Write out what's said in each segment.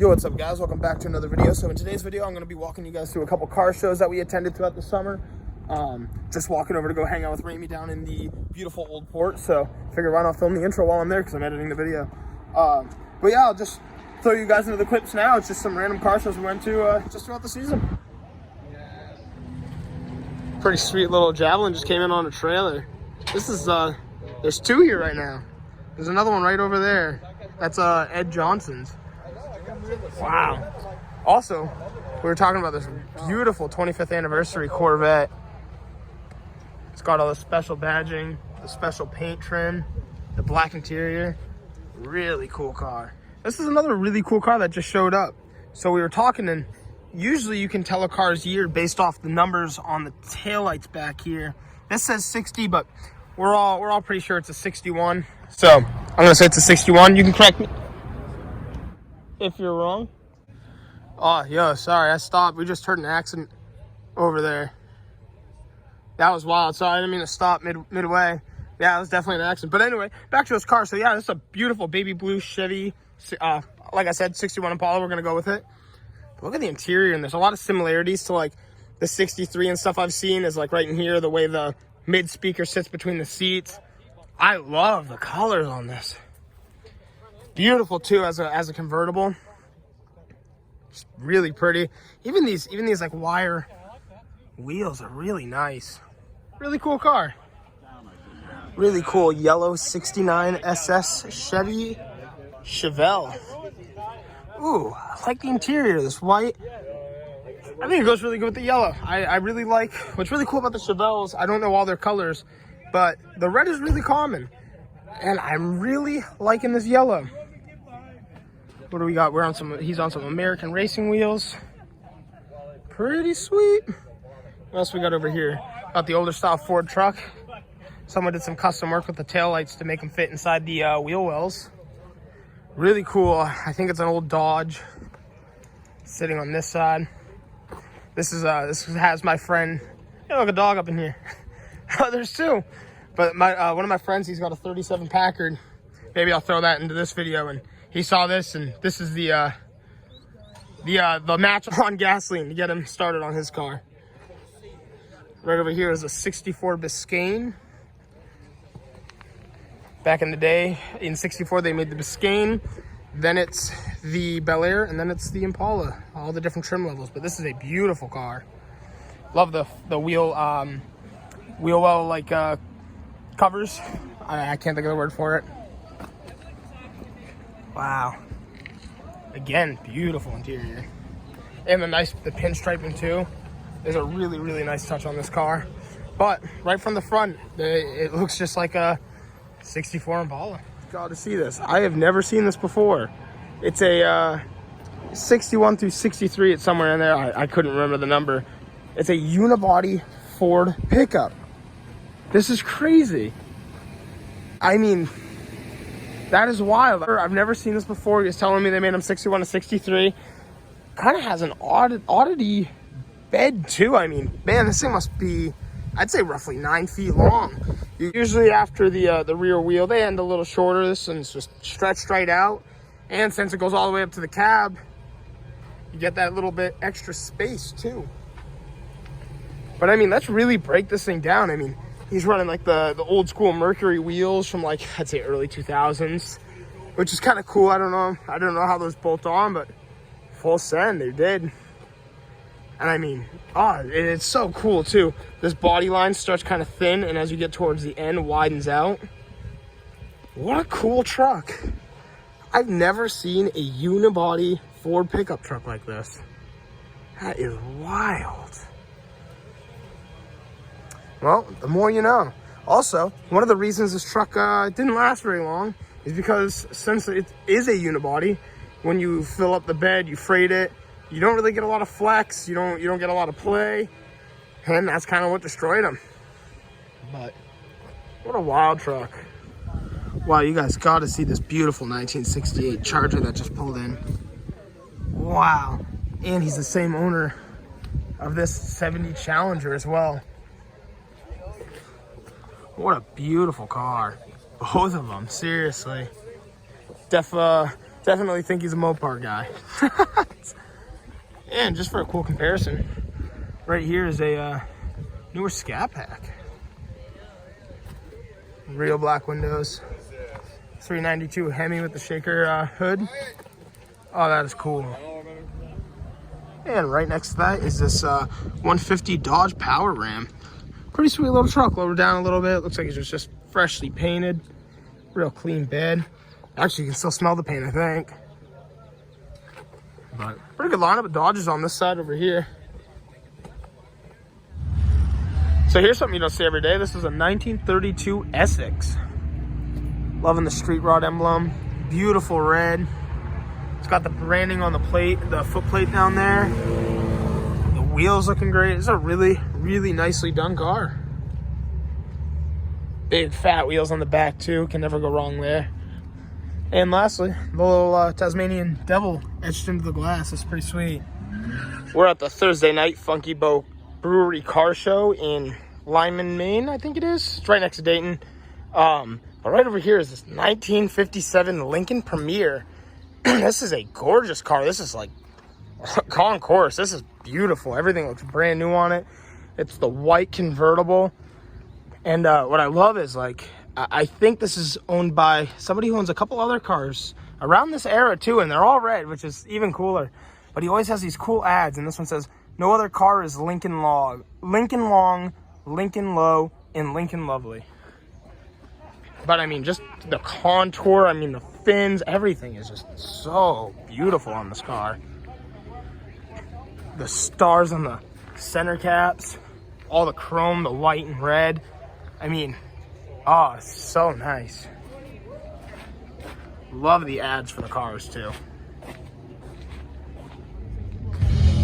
Yo, what's up guys? Welcome back to another video. So in today's video, I'm going to be walking you guys through a couple car shows that we attended throughout the summer. Just walking over to go hang out with Ramey down in the beautiful Old Port. So figured why not film the intro while I'm there because I'm editing the video. But yeah, I'll just throw you guys into the clips now. It's just some random car shows we went to just throughout the season. Pretty sweet little Javelin just came in on a trailer. This is, there's two here right now. There's another one right over there. That's Ed Johnson's. Wow. Also, we were talking about this beautiful 25th anniversary Corvette. It's got all the special badging, the special paint trim, the black interior. Really cool car. This is another really cool car that just showed up. So we were talking, and usually you can tell a car's year based off the numbers on the taillights back here. This says 60, but we're all pretty sure it's a 61. So I'm gonna say it's a 61. You can correct me if you're wrong. Oh, yo, sorry, I stopped. We just heard an accident over there. That was wild. Sorry, I didn't mean to stop midway. Yeah, it was definitely an accident. But anyway, back to this car. So yeah, this is a beautiful baby blue Chevy. Like I said, 61 Impala. We're gonna go with it. But look at the interior, and there's a lot of similarities to like the 63 and stuff I've seen. Is like right in here, the way the mid speaker sits between the seats. I love the colors on this. Beautiful too as a convertible. Just really pretty. Even these like wire wheels are really nice. Really cool car. Really cool yellow 69 SS Chevy Chevelle. Ooh, I like the interior. This white. I think it goes really good with the yellow. I really like. What's really cool about the Chevelles, I don't know all their colors, but the red is really common. And I'm really liking this yellow. What do we got? He's on some American racing wheels. Pretty sweet. What else we got over here? Got the older style Ford truck. Someone did some custom work with the taillights to make them fit inside the wheel wells. Really cool. I think it's an old Dodge sitting on this side. This has my friend. Hey, look, a dog up in here. Oh, there's two. But one of my friends, he's got a 37 Packard. Maybe I'll throw that into this video. And he saw this, and this is the match on gasoline to get him started on his car. Right over here is a 64 Biscayne. Back in the day, in 64, they made the Biscayne. Then it's the Bel Air, and then it's the Impala. All the different trim levels. But this is a beautiful car. Love the wheel well like covers. I can't think of the word for it. Wow. Again, beautiful interior. And the pinstriping too is a really, really nice touch on this car. But right from the front, it looks just like a 64 Impala. Got to see this. I have never seen this before. It's a 61 through 63. It's somewhere in there. I couldn't remember the number. It's a unibody Ford pickup. This is crazy. I mean, that is wild. I've never seen this before. He was telling me they made them 61 to 63. Kind of has an oddity bed too. I mean, man, this thing must be, I'd say roughly 9 feet long. Usually after the rear wheel, they end a little shorter. This one's just stretched right out. And since it goes all the way up to the cab, you get that little bit extra space too. But I mean, let's really break this thing down. I mean, he's running like the old school Mercury wheels from like, I'd say early 2000s, which is kind of cool. I don't know how those bolt on, but full send, they did. And I mean, it's so cool too. This body line starts kind of thin, and as you get towards the end, widens out. What a cool truck. I've never seen a unibody Ford pickup truck like this. That is wild. Well, the more you know. Also, one of the reasons this truck didn't last very long is because since it is a unibody, when you fill up the bed, you freight it, you don't really get a lot of flex, you don't get a lot of play, and that's kind of what destroyed them. But what a wild truck. Wow, you guys got to see this beautiful 1968 Charger that just pulled in. Wow. And he's the same owner of this 70 Challenger as well. What a beautiful car. Both of them, seriously. Definitely think he's a Mopar guy. And just for a cool comparison, right here is a newer Scat Pack. Real black windows. 392 Hemi with the shaker hood. Oh, that is cool. And right next to that is this 150 Dodge Power Ram. Pretty sweet little truck. Lowered down a little bit. Looks like it's just freshly painted. Real clean bed. Actually, you can still smell the paint, I think. But pretty good lineup of Dodges on this side over here. So here's something you don't see every day. This is a 1932 Essex. Loving the street rod emblem. Beautiful red. It's got the branding on the plate, the foot plate down there. The wheels looking great. It's a really, really nicely done car. Big fat wheels on the back too. Can never go wrong there. And lastly, the little Tasmanian devil etched into the glass. It's pretty sweet. We're at the Thursday night Funky Boat Brewery Car Show in Lyman, Maine, I think it is. It's right next to Dayton. But right over here is this 1957 Lincoln Premier. This is a gorgeous car. This is like concourse. This is beautiful. Everything looks brand new on it. It's the white convertible. And what I love is, like, I think this is owned by somebody who owns a couple other cars around this era too, and they're all red, which is even cooler. But he always has these cool ads, and this one says, "No other car is Lincoln Long, Lincoln Low, and Lincoln Lovely." But I mean, just the contour, I mean, the fins, everything is just so beautiful on this car. The stars on the center caps, all the chrome, the white and red. I mean, oh, it's so nice. Love the ads for the cars too.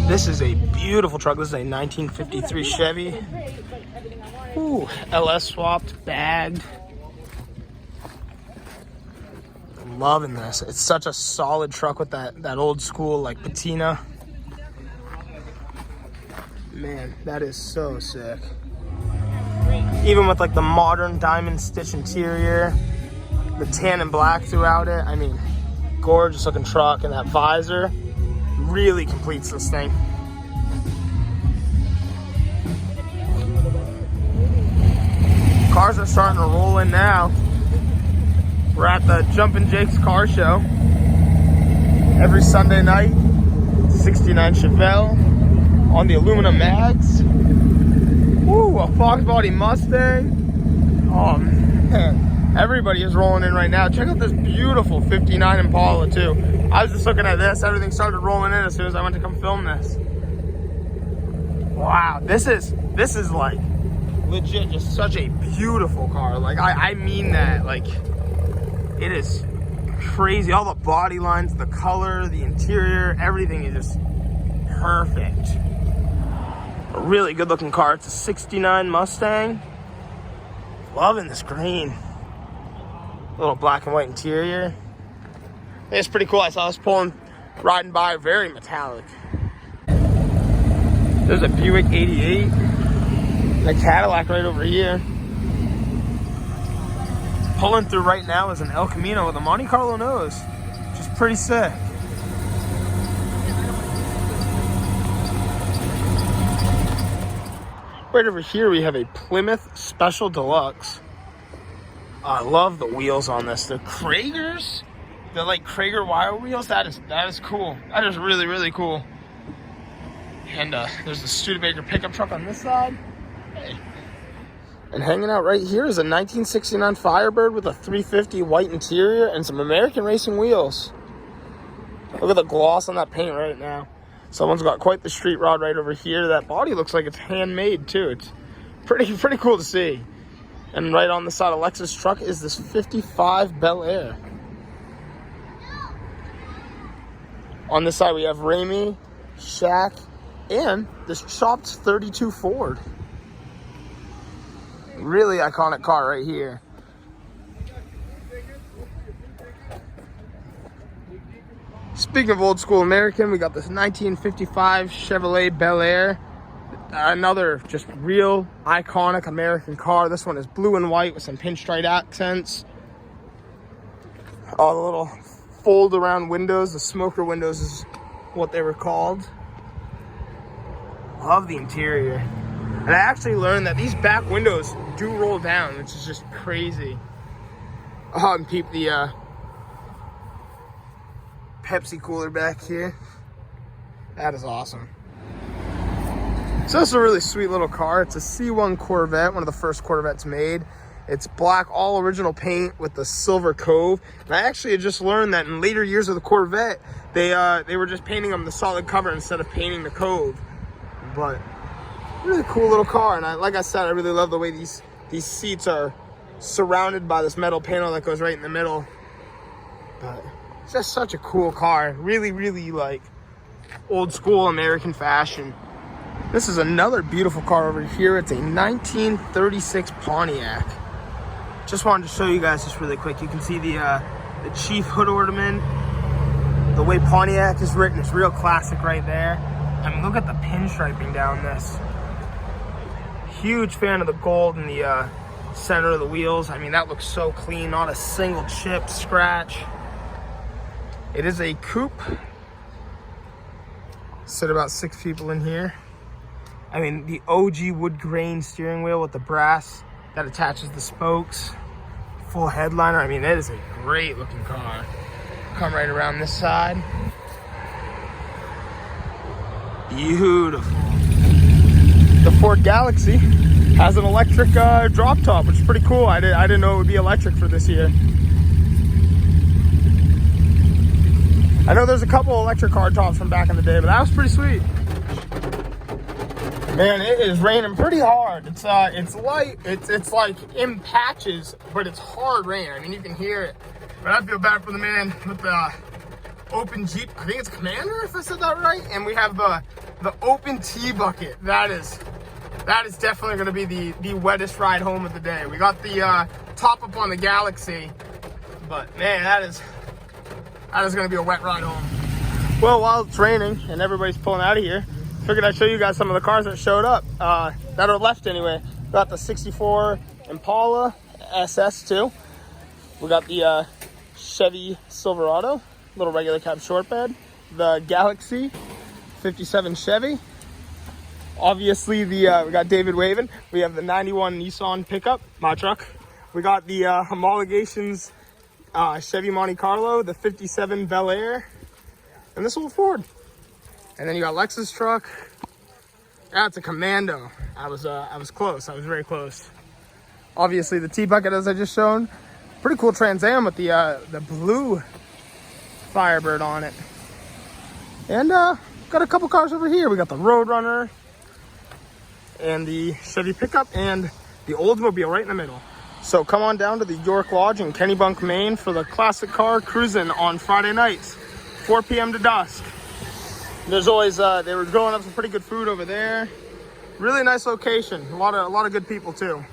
This is a beautiful truck. This is a 1953 Chevy. Ooh, LS swapped, bagged. Loving this. It's such a solid truck with that old school like patina. Man, that is so sick. Even with like the modern diamond stitch interior, the tan and black throughout it. I mean, gorgeous looking truck, and that visor really completes this thing. Cars are starting to roll in now. We're at the Jumpin' Jake's car show every Sunday night. 69 Chevelle on the aluminum mags. Ooh, a Fox Body Mustang. Oh man, everybody is rolling in right now. Check out this beautiful 59 Impala too. I was just looking at this. Everything started rolling in as soon as I went to come film this. Wow, this is like legit just such a beautiful car. Like I mean that. Like, it is crazy. All the body lines, the color, the interior, everything is just perfect. A really good looking car. It's a 69 Mustang. Loving this green. Little black and white interior. It's pretty cool. I saw this riding by, very metallic. There's a Buick 88. And a Cadillac right over here. Pulling through right now is an El Camino with a Monte Carlo nose, which is pretty sick. Right over here we have a Plymouth Special Deluxe. I love the wheels on this. They're Kragers. They're like Krager wire wheels. That is cool. That is really, really cool. And there's the Studebaker pickup truck on this side. Hey. And hanging out right here is a 1969 Firebird with a 350 white interior and some American racing wheels. Look at the gloss on that paint right now. Someone's got quite the street rod right over here. That body looks like it's handmade too. It's pretty cool to see. And right on the side of Lexus truck is this 55 Bel Air. On this side we have Ramey, Shaq, and this chopped 32 Ford. Really iconic car right here. Speaking of old school American, we got this 1955 Chevrolet Bel Air. Another just real iconic American car. This one is blue and white with some pinstripe accents. All the little fold around windows. The smoker windows is what they were called. Love the interior. And I actually learned that these back windows do roll down, which is just crazy. Oh, and peep the Pepsi cooler back here. That is awesome. So this is a really sweet little car. It's a C1 Corvette, one of the first Corvettes made. It's black, all original paint with the silver cove. And I actually had just learned that in later years of the Corvette, they were just painting them the solid cover instead of painting the cove. But really cool little car. And like I said, I really love the way these seats are surrounded by this metal panel that goes right in the middle. But it's just such a cool car. Really, really like old school American fashion. This is another beautiful car over here. It's a 1936 Pontiac. Just wanted to show you guys this really quick. You can see the Chief hood ornament. The way Pontiac is written is real classic right there. I mean, look at the pinstriping down this. Huge fan of the gold in the center of the wheels. I mean, that looks so clean. Not a single chip, scratch. It is a coupe. Sit about 6 people in here. I mean, the OG wood grain steering wheel with the brass that attaches the spokes. Full headliner. I mean, it is a great looking car. Come right around this side. Beautiful. The Ford Galaxy has an electric drop top, which is pretty cool. I didn't know it would be electric for this year. I know there's a couple electric car tops from back in the day, but that was pretty sweet. Man, it is raining pretty hard. It's light. It's like in patches, but it's hard rain. I mean, you can hear it. But I feel bad for the man with the open Jeep. I think it's Commander, if I said that right. And we have the open tea bucket. That is definitely going to be the wettest ride home of the day. We got the top up on the Galaxy, but man, that is going to be a wet ride home. Well, while it's raining and everybody's pulling out of here, figured I'd show you guys some of the cars that showed up, that are left anyway. Got the 64 Impala SS2. We got the Chevy Silverado, little regular cab short bed. The Galaxy 57 Chevy. Obviously, we got David waving. We have the 91 Nissan pickup, my truck. We got the homologations Chevy Monte Carlo, the 57 Bel Air, and this old Ford. And then you got Lexus truck. That's a Commando. I was close. I was very close. Obviously, the T-Bucket, as I just shown. Pretty cool Trans Am with the blue Firebird on it. And got a couple cars over here. We got the Roadrunner and the Chevy pickup and the Oldsmobile right in the middle. So come on down to the York Lodge in Kennebunk, Maine for the classic car cruising on Friday nights, 4 p.m. to dusk. There's always, they were grilling up some pretty good food over there. Really nice location. A lot of good people too.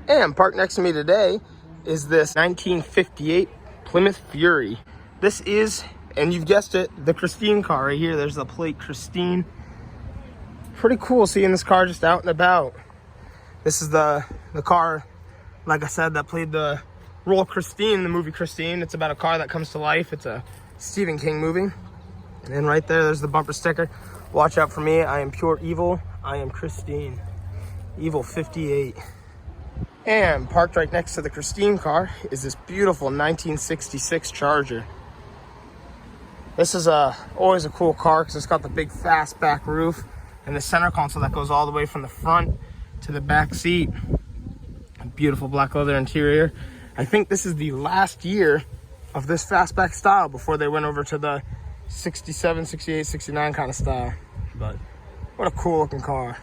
And parked next to me today is this 1958 Plymouth Fury. This is, and you've guessed it, the Christine car right here. There's the plate Christine. Pretty cool seeing this car just out and about. This is the car, like I said, that played the role Christine in the movie Christine. It's about a car that comes to life. It's a Stephen King movie. And then right there's the bumper sticker. Watch out for me. I am pure evil. I am Christine. Evil 58. And parked right next to the Christine car is this beautiful 1966 Charger. This is always a cool car because it's got the big fast back roof and the center console that goes all the way from the front to the back seat. A beautiful black leather interior. I think this is the last year of this fastback style before they went over to the 67, 68, 69 kind of style. But what a cool looking car.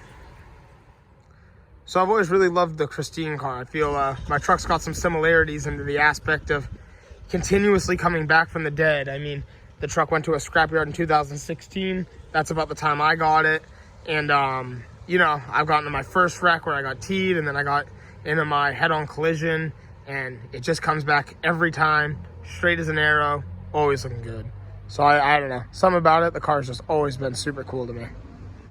So I've always really loved the Christine car. I feel my truck's got some similarities into the aspect of continuously coming back from the dead. I mean, the truck went to a scrapyard in 2016. That's about the time I got it. And, you know, I've gotten to my first wreck where I got T'd, and then I got into my head-on collision. And it just comes back every time, straight as an arrow, always looking good. So I don't know, something about it, the car's just always been super cool to me.